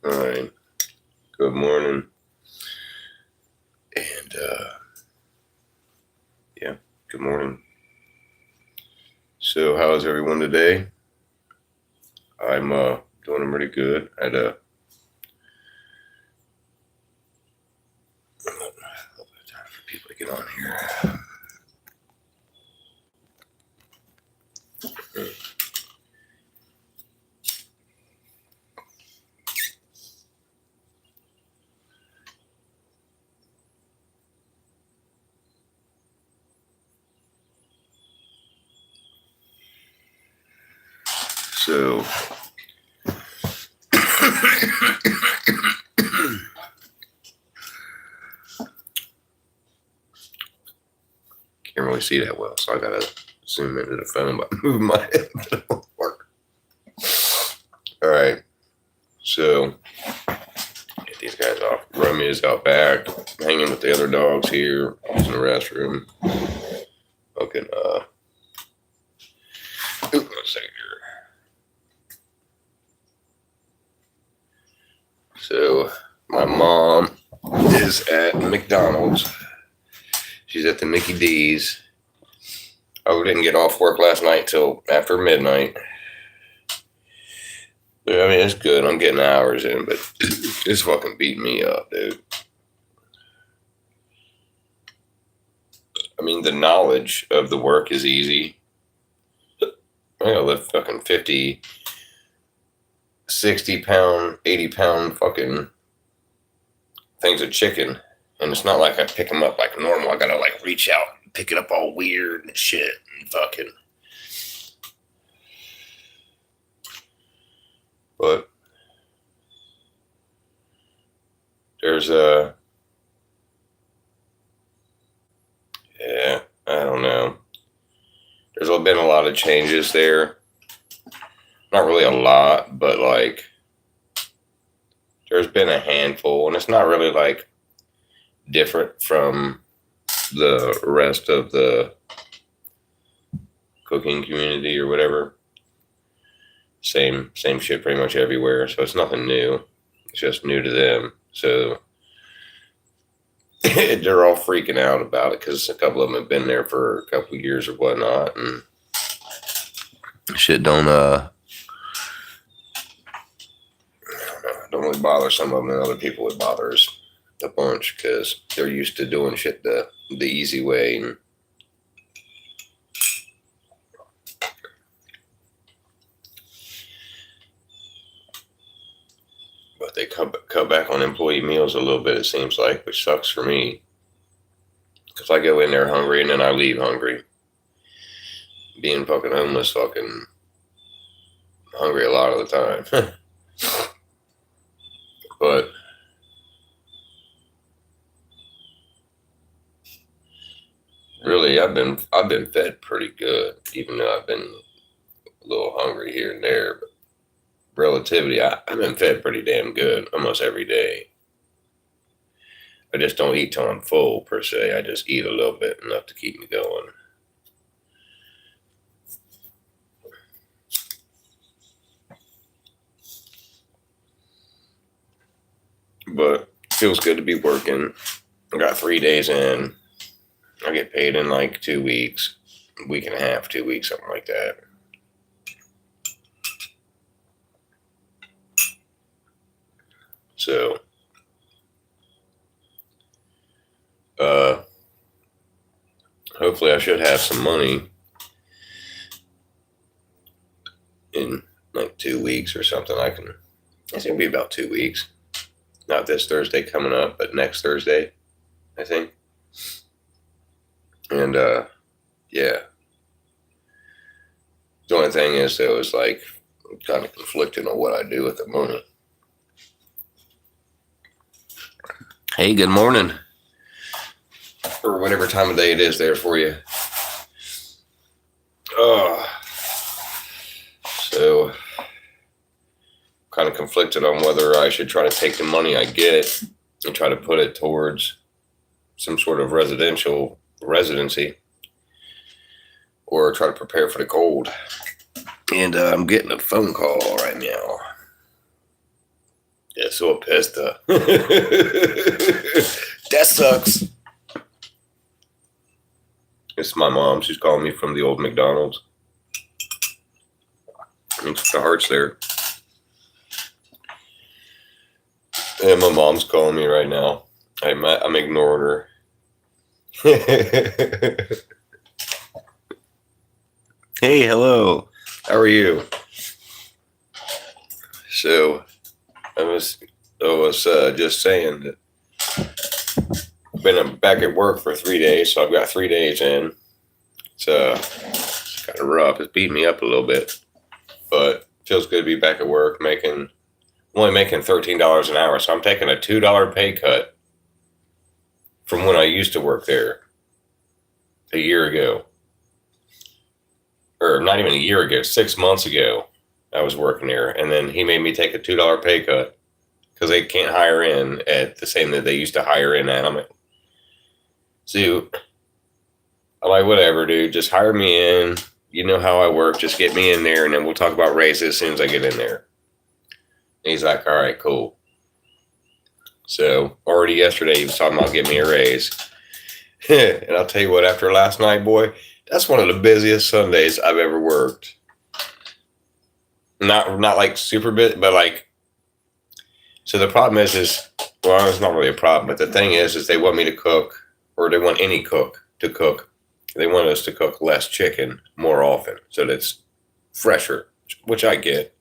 All right. Good morning. And yeah, good morning. So, how is everyone today? I'm doing pretty good. I had a little bit of time for people to get on here. So, can't really see that well, so I gotta zoom into the phone by moving my head. It won't work. All right. So, get these guys off. Rummy is out back, hanging with the other dogs here, using the restroom. Fucking one second here. So, my mom is at McDonald's. She's at the Mickey D's. I didn't get off work last night till after midnight. But, I mean, it's good. I'm getting hours in, but it's fucking beating me up, dude. I mean, the knowledge of the work is easy. I gotta lift fucking 50, 60 pound, 80 pound fucking things of chicken. And it's not like I pick them up like normal. I gotta like reach out and pick it up all weird and shit and fucking. But there's yeah, I don't know. There's been a lot of changes there. Not really a lot, but like there's been a handful, and it's not really like different from the rest of the cooking community or whatever. Same shit pretty much everywhere. So it's nothing new. It's just new to them. So they're all freaking out about it because a couple of them have been there for a couple of years or whatnot, and shit don't really bother some of them, and other people it bothers a bunch because they're used to doing shit the easy way. And but they cut back on employee meals a little bit, it seems like, which sucks for me because I go in there hungry and then I leave hungry. Being fucking homeless, fucking hungry a lot of the time. But really, I've been fed pretty good, even though I've been a little hungry here and there. But relativity, I've been fed pretty damn good almost every day. I just don't eat till I'm full per se. I just eat a little bit, enough to keep me going. But it feels good to be working. I got 3 days in. I get paid in like 2 weeks, a week and a half, 2 weeks, something like that. So, hopefully I should have some money in like 2 weeks or something. It's gonna be about 2 weeks. Not this Thursday coming up, but next Thursday, I think. And yeah. The only thing is though is like I'm kind of conflicted on what I do with the money. Hey, good morning. Or whatever time of day it is there for you. So kind of conflicted on whether I should try to take the money I get and try to put it towards some sort of residency or try to prepare for the cold. And I'm getting a phone call right now. Eso apesta. That sucks. It's my mom. She's calling me from the old McDonald's. It's the heart's there. And my mom's calling me right now. I'm ignoring her. Hey, hello. How are you? So, I was just saying that I've been back at work for 3 days, so I've got 3 days in. It's kind of rough. It's beating me up a little bit, but it feels good to be back at work. Only making $13 an hour, so I'm taking a $2 pay cut from when I used to work there a year ago, or not even a year ago, 6 months ago. I was working there, and then he made me take a $2 pay cut because they can't hire in at the same that they used to hire in at. I'm like, whatever, dude, just hire me in. You know how I work. Just get me in there, and then we'll talk about raises as soon as I get in there. And he's like, all right, cool. So already yesterday he was talking about getting me a raise. And I'll tell you what, after last night, boy, that's one of the busiest Sundays I've ever worked. Not like super busy, but like, so the problem is, well, it's not really a problem, but the thing is they want me to cook, or they want any cook to cook. They want us to cook less chicken more often so that it's fresher, which I get.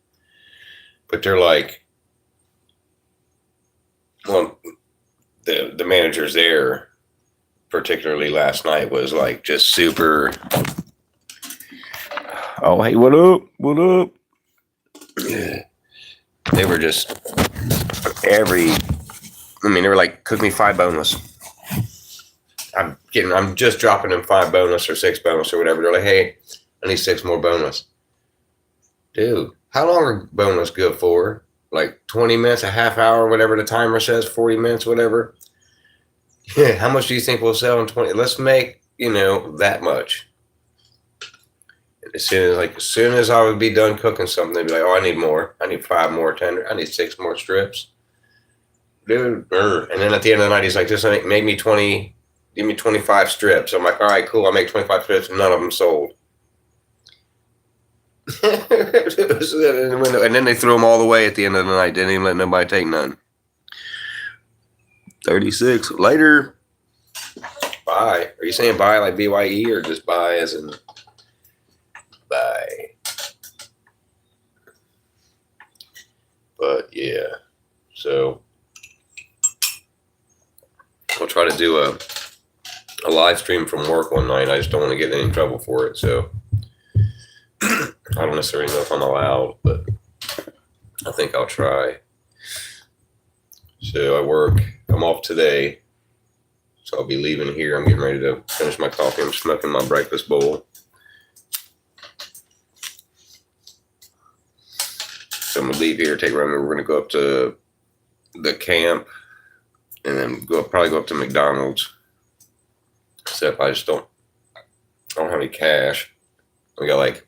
But they're like, well, the managers there, particularly last night, was like just super. Oh, hey, what up? What up? They were just they were like, cook me 5 boneless. I'm just dropping them 5 boneless or 6 boneless or whatever. They're like, hey, I need 6 more boneless. Dude, how long are boneless good for? Like 20 minutes, a half hour, whatever the timer says, 40 minutes, whatever. Yeah, how much do you think we'll sell in 20? Let's make, that much. As soon as I would be done cooking something, they'd be like, oh, I need more. I need 5 more tender. I need 6 more strips. Dude. And then at the end of the night, he's like, just make me 20, give me 25 strips. I'm like, all right, cool. I'll make 25 strips. None of them sold. And then they threw them all away at the end of the night. Didn't even let nobody take none. 36. Later. Bye. Are you saying bye like BYE or just bye as in bye? But yeah. So I'll try to do a live stream from work one night. I just don't want to get in any trouble for it. So I don't necessarily know if I'm allowed, but I think I'll try. So I'm off today. So I'll be leaving here. I'm getting ready to finish my coffee. I'm smoking my breakfast bowl. So I'm going to leave here, take a run. We're going to go up to the camp and then probably go up to McDonald's. Except I don't have any cash. I got like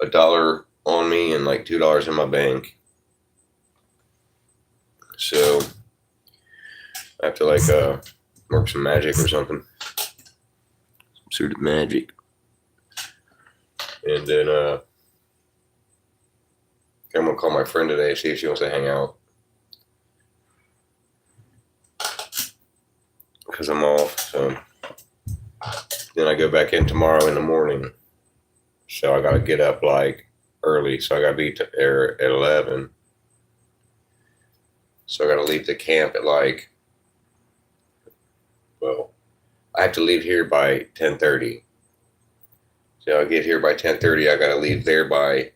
$1 on me and like $2 in my bank. So I have to work some magic or something. Some sort of magic. And then I'm going to call my friend today, see if she wants to hang out. Because I'm off. So then I go back in tomorrow in the morning. So I got to get up early. So I got to be there at 11. So I got to leave the camp at I have to leave here by 10:30. So I get here by 10:30. I got to leave there by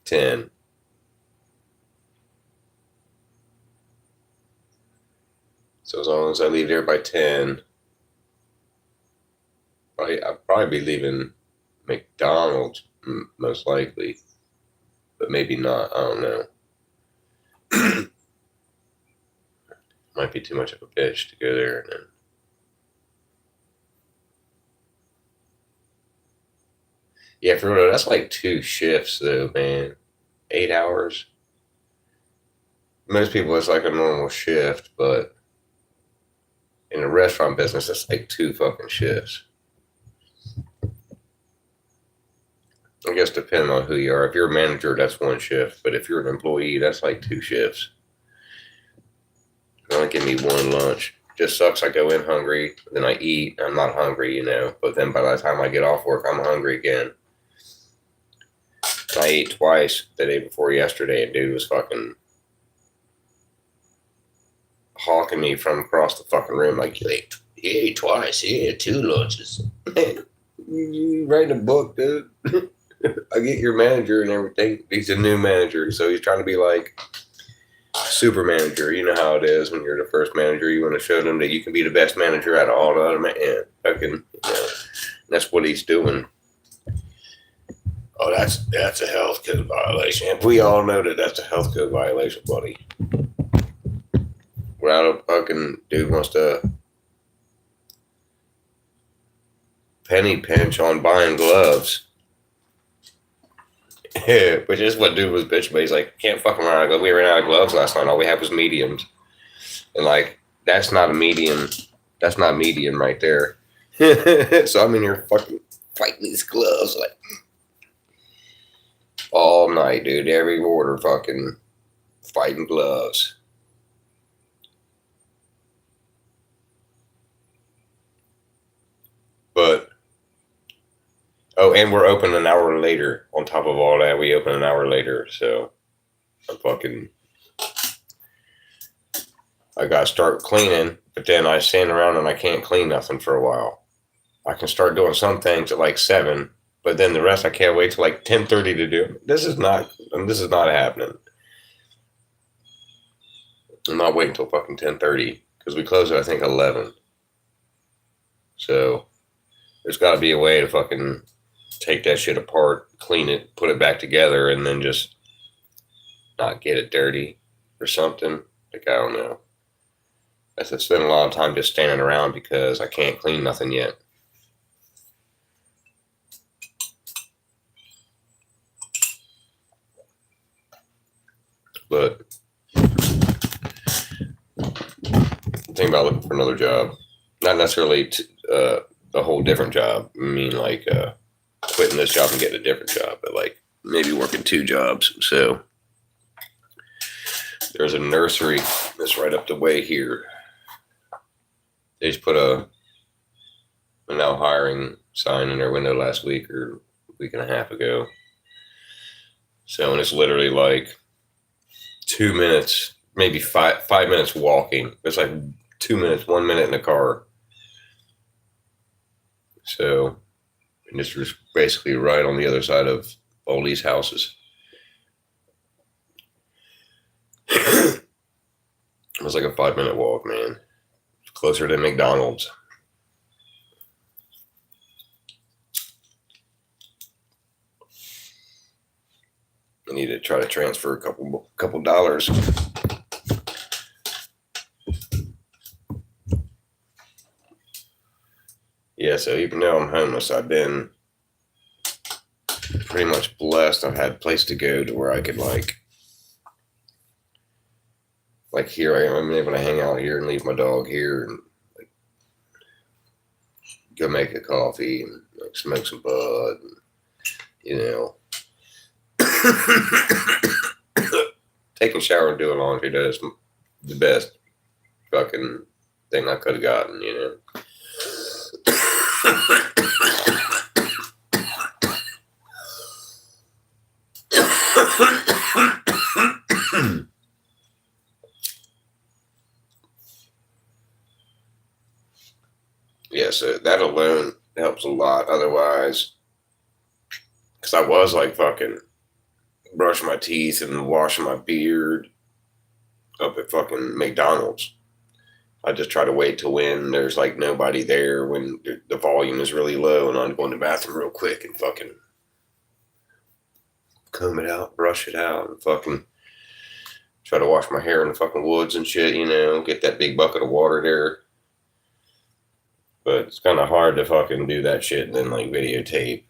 10. So as long as I leave there by 10, I'll probably be leaving McDonald's most likely, but maybe not. I don't know. Might be too much of a bitch to go there and then. Yeah, for real, that's like 2 shifts though, man. 8 hours. most people it's like a normal shift, but in the restaurant business, it's like 2 fucking shifts. I guess depending on who you are. If you're a manager, that's 1 shift, but if you're an employee, that's like 2 shifts. They only give me 1 lunch. Just sucks. I go in hungry, then I eat. I'm not hungry, but then by the time I get off work, I'm hungry again. I ate twice the day before yesterday, and dude was fucking hawking me from across the fucking room like, you ate twice. You ate 2 lunches. Man, you write a book, dude. I get your manager and everything. He's a new manager, so he's trying to be like super manager. You know how it is when you're the first manager. You want to show them that you can be the best manager out of all the other men. Fucking, that's what he's doing. Oh, that's a health code violation. We all know that that's a health code violation, buddy. Without a fucking dude wants to penny pinch on buying gloves. Which is what dude was bitching about. He's like, can't fuck around. I go, we ran out of gloves last night. All we had was mediums. And like, that's not a medium. That's not medium right there. So I'm in here fucking fighting these gloves like all night, dude. Every order fucking fighting gloves. But oh, and we're open an hour later. On top of all that, we open an hour later. So I got to start cleaning, but then I stand around and I can't clean nothing for a while. I can start doing some things at like 7, but then the rest I can't wait till like 10:30 to do. This is not happening. I'm not waiting till fucking 10:30 because we close at I think 11. So there's got to be a way to fucking take that shit apart, clean it, put it back together, and then just not get it dirty or something. Like, I don't know. I have to spend a lot of time just standing around because I can't clean nothing yet. But think about looking for another job. Not necessarily a whole different job. I mean, like quitting this job and getting a different job, but like maybe working 2 jobs. So there's a nursery that's right up the way here. They just put a now hiring sign in their window last week or a week and a half ago. So, and it's literally like 2 minutes, maybe five minutes walking. It's like 2 minutes, 1 minute in the car. So, and it's just basically right on the other side of all these houses. It was like a 5-minute walk, man. It's closer to McDonald's. I need to try to transfer a couple dollars. Yeah, so even though I'm homeless, I've been pretty much blessed. I've had a place to go to where I could like here I am. I'm able to hang out here and leave my dog here and like, go make a coffee and like smoke some bud, and, taking a shower and doing laundry is the best fucking thing I could have gotten, Yeah, so that alone helps a lot. Otherwise, because I was like fucking brushing my teeth and washing my beard up at fucking McDonald's. I just try to wait till when there's like nobody there, when the volume is really low, and I'm going to the bathroom real quick and fucking comb it out, brush it out, and fucking try to wash my hair in the fucking woods and shit, get that big bucket of water there. But it's kind of hard to fucking do that shit and then like videotape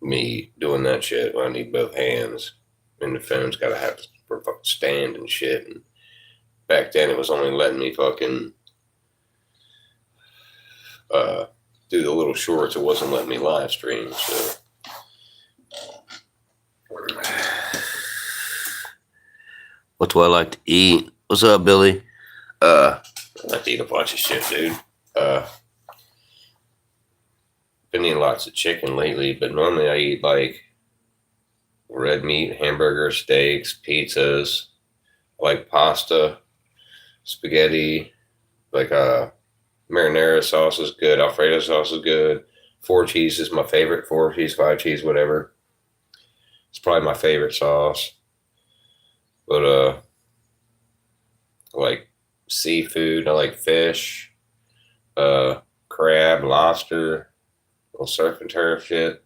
me doing that shit when I need both hands. And the phone's got to have or fucking stand and shit. And back then it was only letting me fucking do the little shorts. It wasn't letting me live stream. So what do I like to eat? What's up, Billy? I like to eat a bunch of shit, dude. Been eating lots of chicken lately, but normally I eat like red meat, hamburgers, steaks, pizzas. I like pasta, spaghetti, like marinara sauce is good, Alfredo sauce is good. 4 cheese is my favorite. 4 cheese, 5 cheese, whatever. It's probably my favorite sauce. But I like seafood. I like fish, crab, lobster, little surf and turf shit.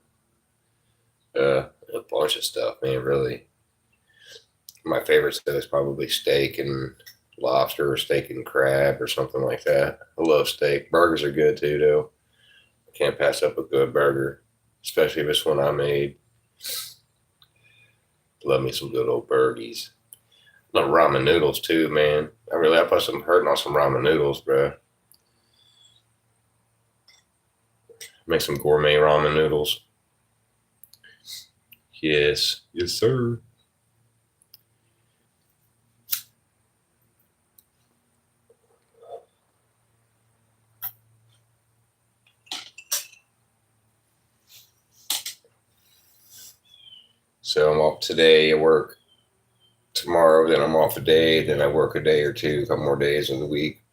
A bunch of stuff, man. Really, my favorite stuff is probably steak and lobster, or steak and crab, or something like that. I love steak. Burgers are good too, though. I can't pass up a good burger, especially if it's one I made. Love me some good old burgies. Love ramen noodles too, man. I put some hurting on some ramen noodles, bro. Make some gourmet ramen noodles. Yes, yes, sir. So I'm off today. I work tomorrow, then I'm off a day, then I work a day or two, a couple more days in the week.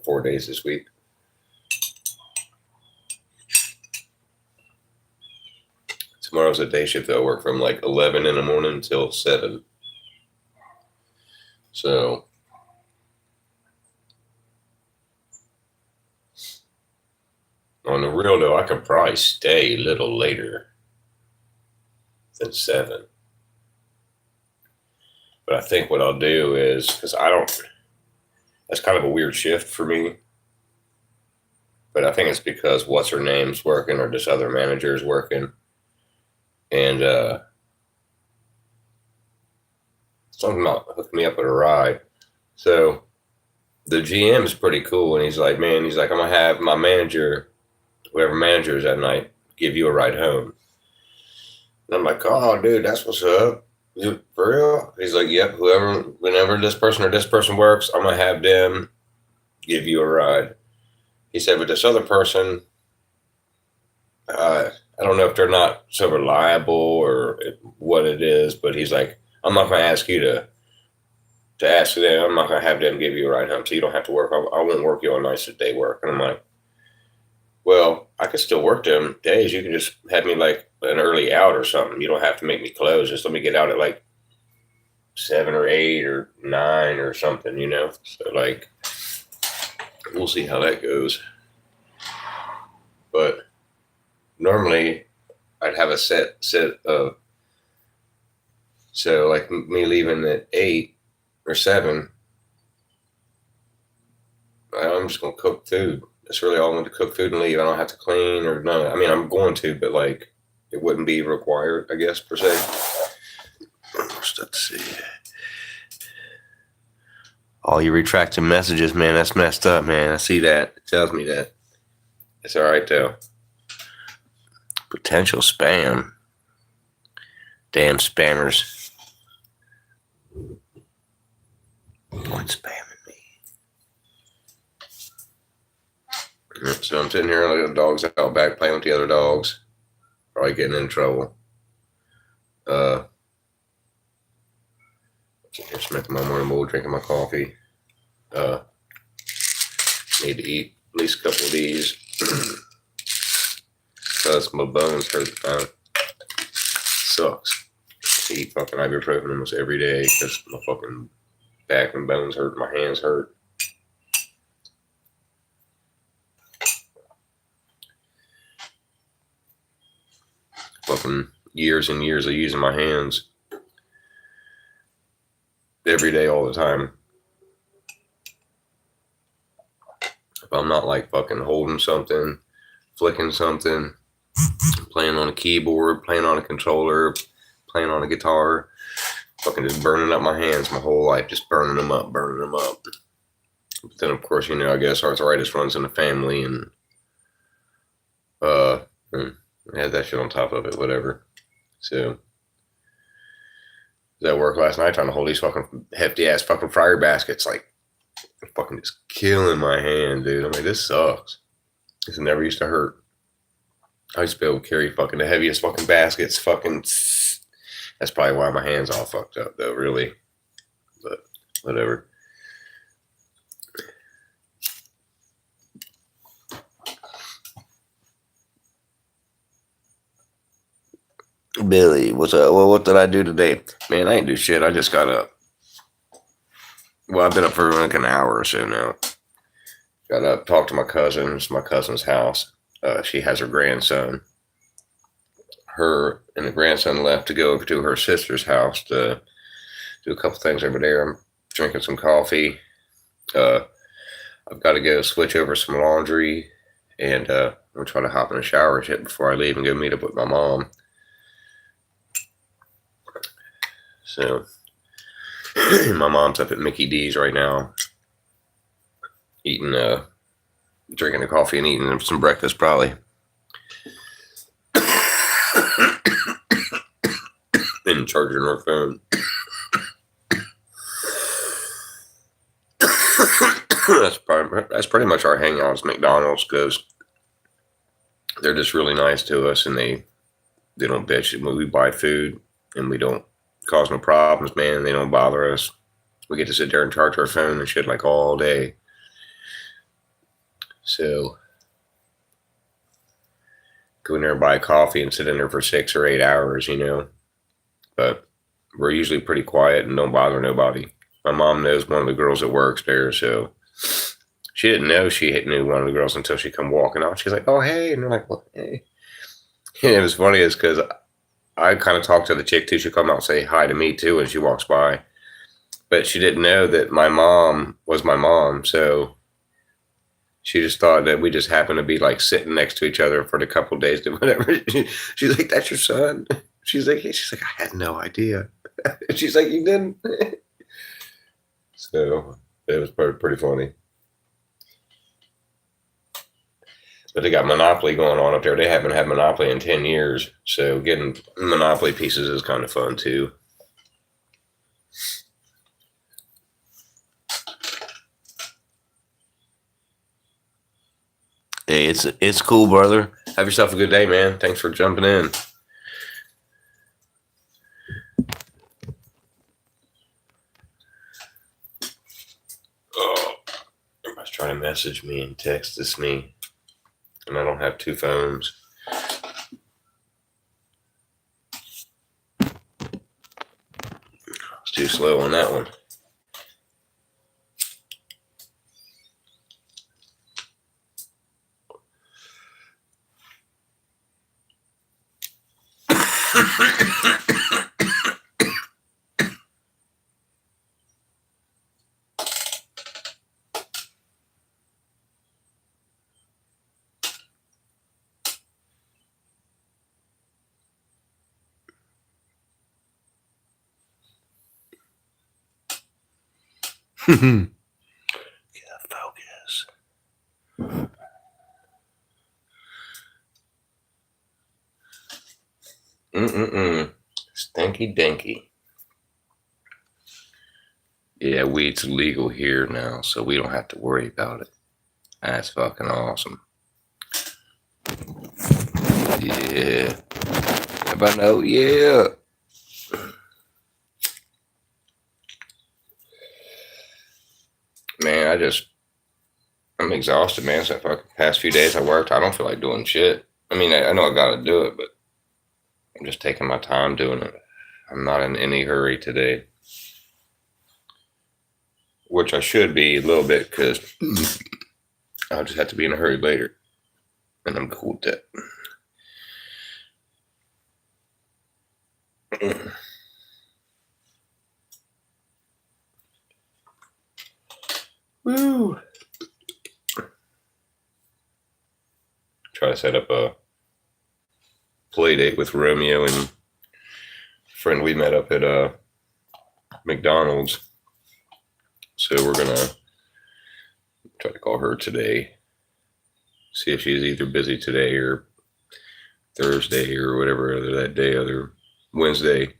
4 days this week. Tomorrow's a day shift. I work from like 11 in the morning until 7. So on the real though, I could probably stay a little later than 7. But I think what I'll do is, because that's kind of a weird shift for me. But I think it's because what's her name's working, or this other manager is working. And something about hooking me up with a ride. So the GM is pretty cool. And he's like, I'm going to have my manager, whoever manager is that night, give you a ride home. And I'm like, oh, dude, that's what's up. For real? He's like, yep, whenever this person or this person works, I'm going to have them give you a ride. He said, with this other person, I don't know if they're not so reliable or what it is, but he's like, I'm not going to ask you to ask them. I'm not going to have them give you a ride home, so you don't have to work. I won't work you on nights that they work. And I'm like, well, I can still work them days. You can just have me like an early out or something. You don't have to make me close. Just let me get out at like 7 or 8 or 9 or something, you know? So like, we'll see how that goes. But normally I'd have a set of, so like me leaving at 8 or 7, I'm just going to cook food. That's really all I want, to cook food and leave. I don't have to clean or none. I mean, I'm going to, but like it wouldn't be required, I guess, per se. Let's see. All you retracting messages, man, that's messed up, man. I see that. It tells me that. It's all right, though. Potential spam. Damn spammers. Quit spamming me. So I'm sitting here, the dog's out back playing with the other dogs. Probably getting in trouble. Sitting here smoking my morning bowl, drinking my coffee. Need to eat at least a couple of these. Because my bones hurt. Sucks. I eat fucking ibuprofen almost every day because my fucking back and bones hurt, my hands hurt. Fucking years and years of using my hands every day, all the time. If I'm not like fucking holding something, flicking something, playing on a keyboard, playing on a controller, playing on a guitar, fucking just burning up my hands my whole life, just burning them up. But then, of course, I guess arthritis runs in the family, and I had that shit on top of it, whatever. So, was at work last night trying to hold these fucking hefty ass fucking fryer baskets, like, fucking just killing my hand, dude. I'm like, this sucks. This never used to hurt. I used to be able to carry fucking the heaviest fucking baskets, fucking. That's probably why my hand's all fucked up, though, really. But whatever. Billy, what's up? Well, what did I do today? Man, I ain't do shit. I just got up. Well, I've been up for like an hour or so now. Got up, talked to my cousin. It's my cousin's house. She has her grandson. Her and the grandson left to go over to her sister's house to do a couple things over there. I'm drinking some coffee. I've got to go switch over some laundry, and I'm going to try to hop in the shower and shit before I leave and go meet up with my mom. So, my mom's up at Mickey D's right now, drinking a coffee and eating some breakfast, probably. And charging her phone. That's pretty much our hangout is McDonald's, because they're just really nice to us, and they don't bitch. We buy food and we don't cause no problems, man. They don't bother us. We get to sit there and charge our phone and shit like all day. So go in there and buy coffee and sit in there for 6 or 8 hours, But we're usually pretty quiet and don't bother nobody. My mom knows one of the girls that works there, so she didn't know she knew one of the girls until she come walking out. She's like, "Oh, hey," and they're like, "Well, hey." And it was funny is because I kind of talked to the chick too. She come out and say hi to me too when she walks by, but she didn't know that my mom was my mom, so she just thought that we just happened to be like sitting next to each other for the couple of days or whatever. She's like, "That's your son?" She's like, "I had no idea." She's like, "You didn't?" So it was pretty funny. But they got Monopoly going on up there. They haven't had Monopoly in 10 years. So getting Monopoly pieces is kind of fun too. Hey, it's cool, brother. Have yourself a good day, man. Thanks for jumping in. Oh, everybody's trying to message me and text me. And I don't have 2 phones. It's too slow on that one. Get focus. Stinky dinky. Yeah, weed's legal here now, so we don't have to worry about it. That's fucking awesome. Yeah. Everybody know? Yeah. Man, I'm exhausted, man. So the past few days I worked, I don't feel like doing shit. I mean, I know I gotta do it, but I'm just taking my time doing it. I'm not in any hurry today. Which I should be a little bit, because I'll just have to be in a hurry later. And I'm cool with that. Woo! Try to set up a play date with Romeo and a friend we met up at McDonald's. So we're gonna try to call her today. See if she's either busy today or Thursday or whatever other that day, other Wednesday.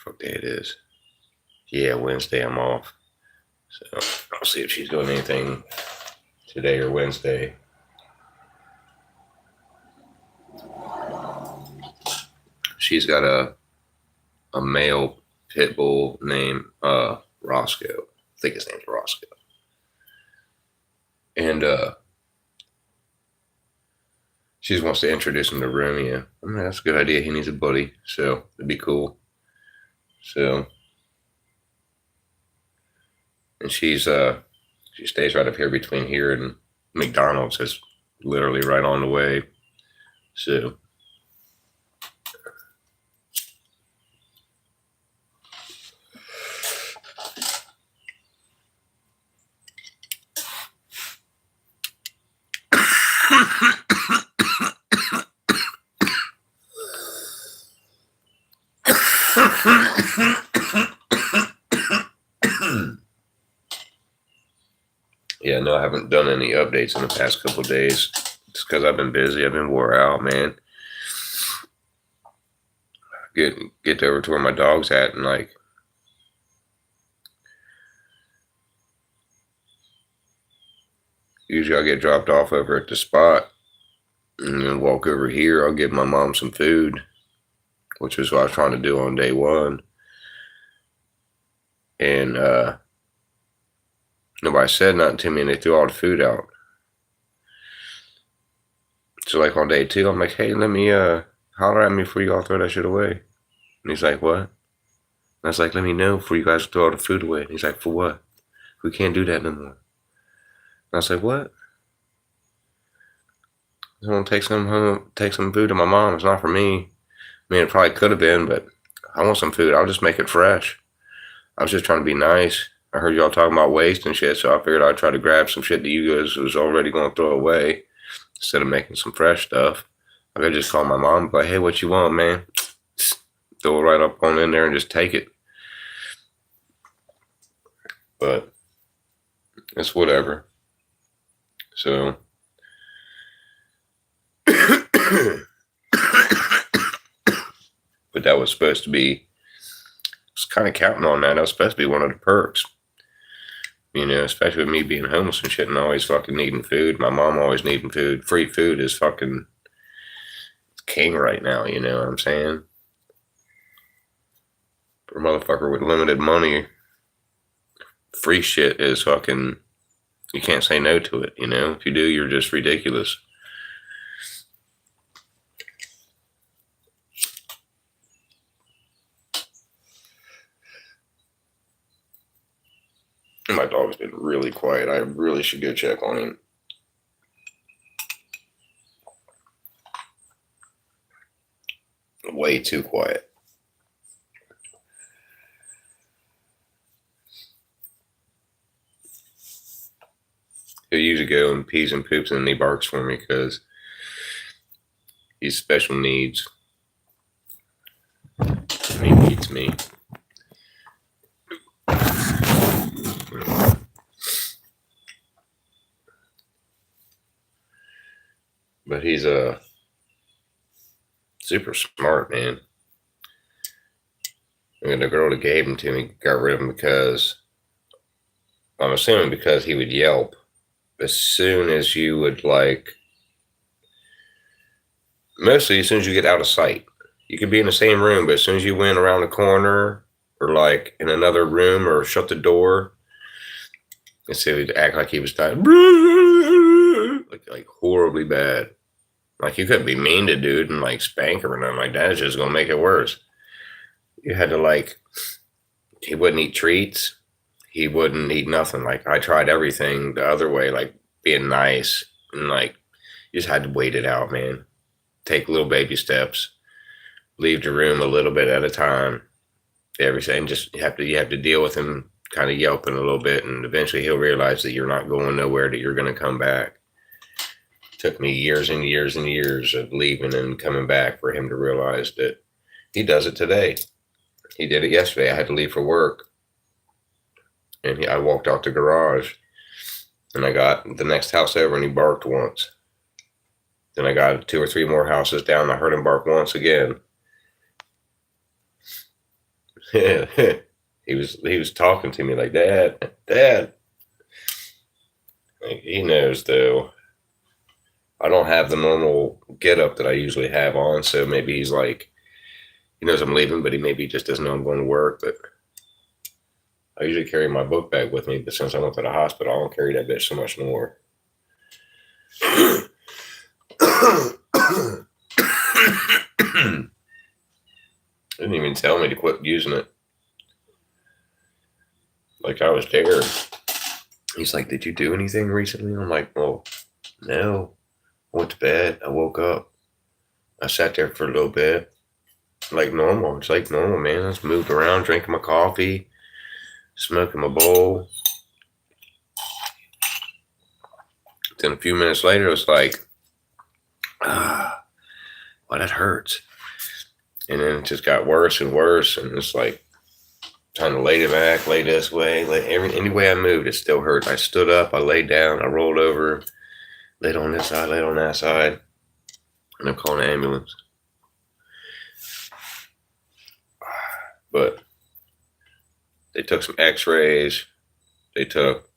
Fuck day it is. Yeah, Wednesday I'm off. So I'll see if she's doing anything today or Wednesday. She's got a male pit bull named Roscoe. I think his name's Roscoe. And she just wants to introduce him to Romeo. I mean, that's a good idea. He needs a buddy, so it'd be cool. So, and she stays right up here between here and McDonald's. It's literally right on the way. So, yeah, no, I haven't done any updates in the past couple of days. It's because I've been busy. I've been wore out, man. Get over to where my dog's at, and like, usually I'll get dropped off over at the spot and then walk over here. I'll give my mom some food, which is what I was trying to do on day one. And nobody said nothing to me, and they threw all the food out. So like on day two, I'm like, hey, let me holler at me before you all throw that shit away. And he's like, what? And I was like, let me know before you guys throw all the food away. And he's like, for what? We can't do that no more. And I was like, what? I want to take some home, take some food to my mom. It's not for me. I mean, it probably could have been, but I want some food. I'll just make it fresh. I was just trying to be nice. I heard y'all talking about waste and shit, so I figured I'd try to grab some shit that you guys was already going to throw away instead of making some fresh stuff. I could just call my mom and be like, hey, what you want, man? Throw it right up on in there and just take it. But it's whatever. So but that was supposed to be, I was kind of counting on that. That was supposed to be one of the perks. You know, especially with me being homeless and shit and always fucking needing food. My mom always needing food. Free food is fucking king right now, you know what I'm saying? For a motherfucker with limited money, free shit is fucking, you can't say no to it, you know? If you do, you're just ridiculous. My dog's been really quiet. I really should go check on him. Way too quiet. He'll usually go and pees and poops and then he barks for me because he's special needs. He needs me. But he's super smart, man. And the girl that gave him to me got rid of him because, I'm assuming because he would yelp as soon as you would mostly as soon as you get out of sight. You could be in the same room, but as soon as you went around the corner or like in another room or shut the door, and so he'd act like he was dying, like horribly bad. Like you couldn't be mean to dude and like spank her or nothing like that. It's just gonna make it worse. You had to he wouldn't eat treats. He wouldn't eat nothing. Like I tried everything the other way, like being nice and like you just had to wait it out, man. Take little baby steps. Leave the room a little bit at a time. Everything just you have to deal with him kind of yelping a little bit, and eventually he'll realize that you're not going nowhere, that you're going to come back. It took me years and years and years of leaving and coming back for him to realize that He does it today. He did it yesterday. I had to leave for work, and I walked out the garage, and I got the next house over, and he barked once. Then I got 2 or 3 more houses down. I heard him bark once again. he was talking to me like, Dad, Dad. Like, he knows though. I don't have the normal get up that I usually have on, so maybe he's like, he knows I'm leaving, but he maybe just doesn't know I'm going to work. But I usually carry my book bag with me, but since I went to the hospital, I don't carry that bitch so much more. Didn't even tell me to quit using it. Like I was there. He's like, did you do anything recently? I'm like, well, no. I went to bed. I woke up. I sat there for a little bit. Like normal. It's like normal, man. I just moved around, drinking my coffee, smoking my bowl. Then a few minutes later, it was like, well, that hurts. And then it just got worse and worse. And it's like, trying to lay it back, lay this way, any way I moved, it still hurt. I stood up, I laid down, I rolled over, laid on this side, laid on that side, and I'm calling an ambulance. But they took some x-rays, they took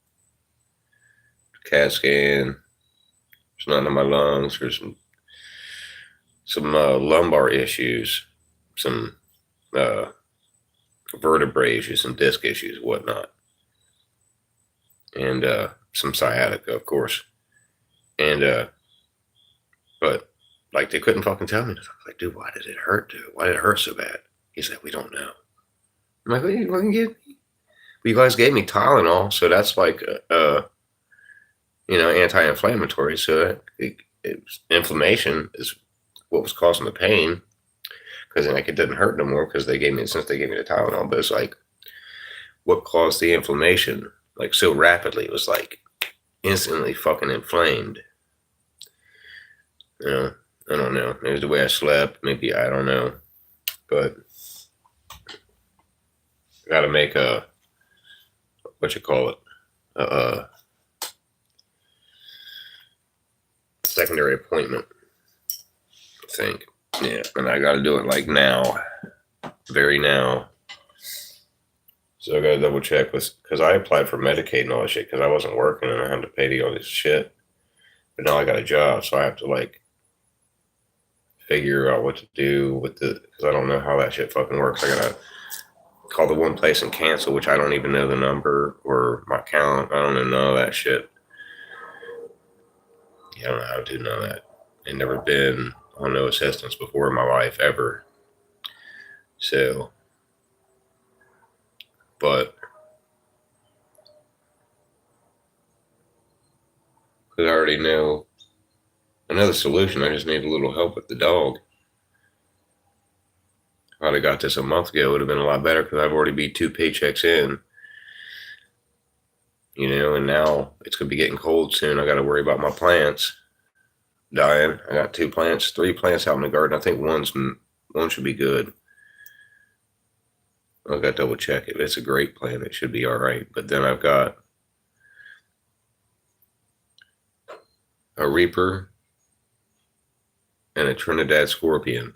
a CAT scan, there's nothing in my lungs, there's some lumbar issues, some vertebrae issues, some disc issues, whatnot, and some sciatica, of course. And but like they couldn't fucking tell me. I was like, dude, why did it hurt, dude? Why did it hurt so bad? He said, we don't know. I'm like, what are you fucking kidding me? Well, you guys gave me Tylenol, so that's like anti-inflammatory. So inflammation is what was causing the pain. Because like it didn't hurt no more because they gave me the Tylenol, but it's like what caused the inflammation like so rapidly. It was like instantly fucking inflamed. I don't know. Maybe the way I slept, maybe I don't know, but I got to make a secondary appointment. I think. Yeah, and I got to do it like now, very now. So I got to double check because I applied for Medicaid and all that shit because I wasn't working and I had to pay all this shit. But now I got a job, so I have to like figure out what to do because I don't know how that shit fucking works. I gotta call the one place and cancel, which I don't even know the number or my account. I don't know none of that shit. Yeah, I don't know how to do none of that. I've never been on no assistance before in my life ever. So, but because I already know another solution, I just need a little help with the dog. If I'd have got this a month ago, it would have been a lot better because I've already be 2 paychecks in. And now it's going to be getting cold soon. I got to worry about my plants dying. I got 3 plants out in the garden. I think one should be good. I got to double check it. It's a great plant. It should be all right. But then I've got a Reaper and a Trinidad Scorpion.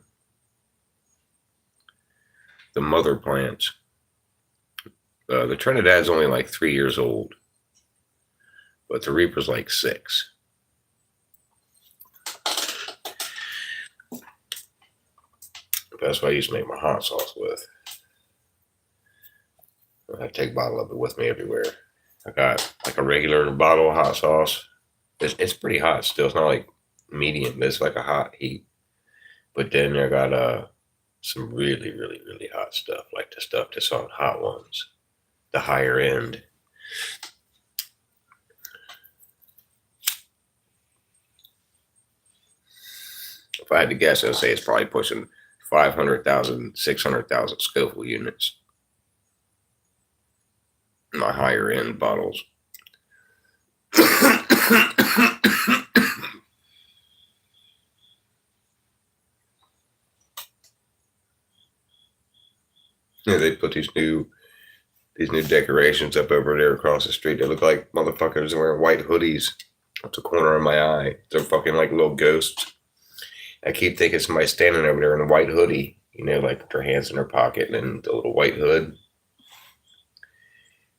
The mother plants. The Trinidad's only like 3 years old, but the Reaper's like 6. That's what I used to make my hot sauce with. I take a bottle of it with me everywhere. I got like a regular bottle of hot sauce. It's pretty hot still. It's not like medium, but it's like a hot heat. But then I got some really, really, really hot stuff, like the stuff that's on Hot Ones, the higher end. If I had to guess, I'd say it's probably pushing 500,000, 600,000 Scoville units. My higher end bottles. Yeah, they put these new decorations up over there across the street. They look like motherfuckers wearing white hoodies. That's the corner of my eye. They're fucking like little ghosts. I keep thinking somebody's standing over there in a white hoodie, like with their hands in their pocket and then the little white hood.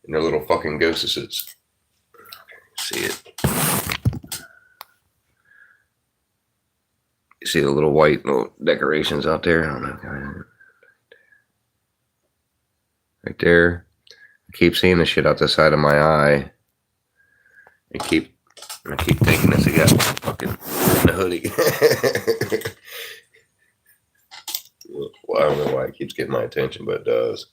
And their little fucking ghostesses. See it? You see the little white little decorations out there? I don't know. Right there. I keep seeing the shit out the side of my eye. I keep thinking it's a guy fucking in a hoodie. Well, I don't know why it keeps getting my attention, but it does.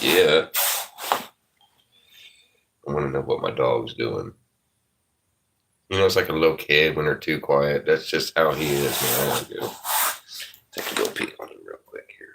Yeah. I want to know what my dog's doing. It's like a little kid when they're too quiet. That's just how he is, man. I want to go take a little peek on him real quick here.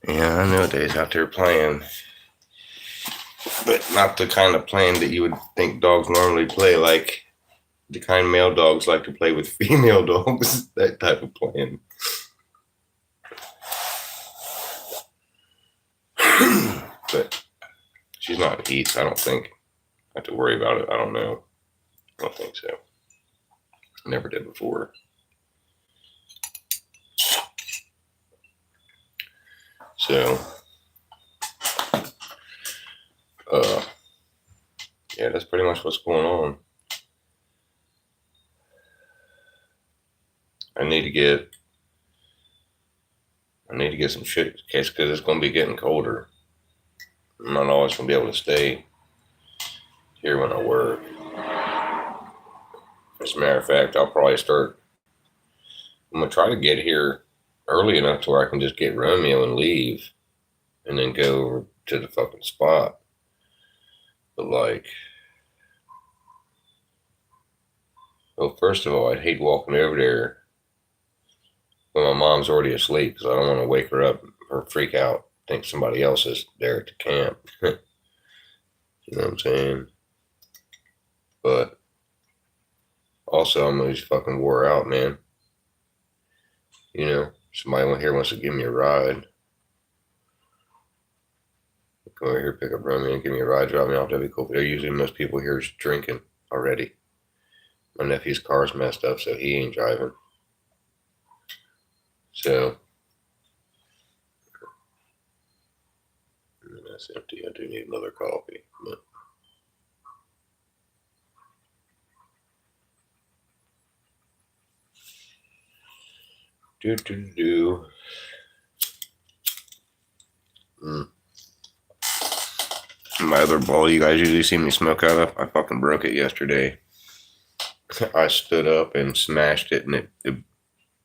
Yeah, I know Dave's out there playing, but not the kind of playing that you would think dogs normally play, like the kind male dogs like to play with female dogs, that type of playing. But she's not in heat, so I don't think I have to worry about it. I don't know. I don't think so. Never did before. So, yeah, that's pretty much what's going on. I need to get some shit because it's going to be getting colder. I'm not always going to be able to stay here when I work. As a matter of fact, I'm going to try to get here early enough to where I can just get Romeo and leave and then go over to the fucking spot. But well, first of all, I'd hate walking over there when my mom's already asleep because I don't want to wake her up or freak out, think somebody else is there at the camp. You know what I'm saying? But also, I'm always fucking wore out, man. Somebody here wants to give me a ride. Come over here, pick up Romeo and give me a ride, drop me off. That'd be cool. But usually most people here is drinking already. My nephew's car's messed up, so he ain't driving. So that's empty. I do need another coffee. But My other bowl you guys usually see me smoke out of, I fucking broke it yesterday. I stood up and smashed it, and it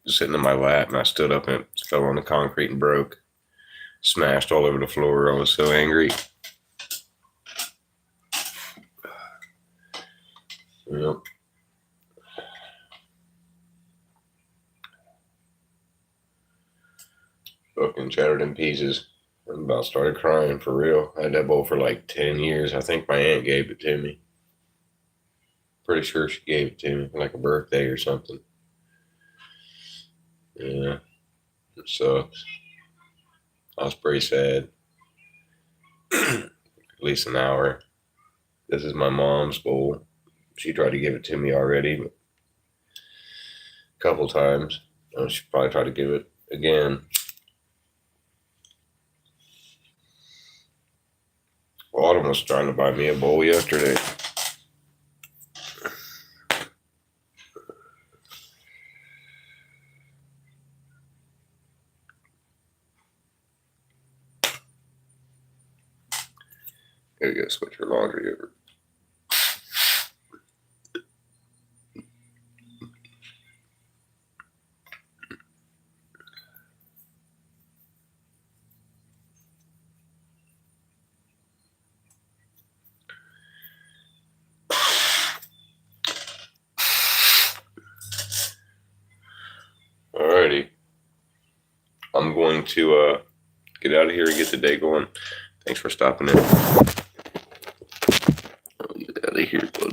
was sitting in my lap, and I stood up and it fell on the concrete and broke. Smashed all over the floor. I was so angry. Yep. Fucking shattered in pieces. I about started crying for real. I had that bowl for like 10 years. I think my aunt gave it to me. Pretty sure she gave it to me, like a birthday or something. Yeah, it sucks. I was pretty sad. At least an hour. This is my mom's bowl. She tried to give it to me already, but a couple times. She probably tried to give it again. Autumn was trying to buy me a bowl yesterday. Gotta go switch her laundry over. Alrighty. I'm going to get out of here and get the day going. Thanks for stopping in. I'll get out of here, buddy.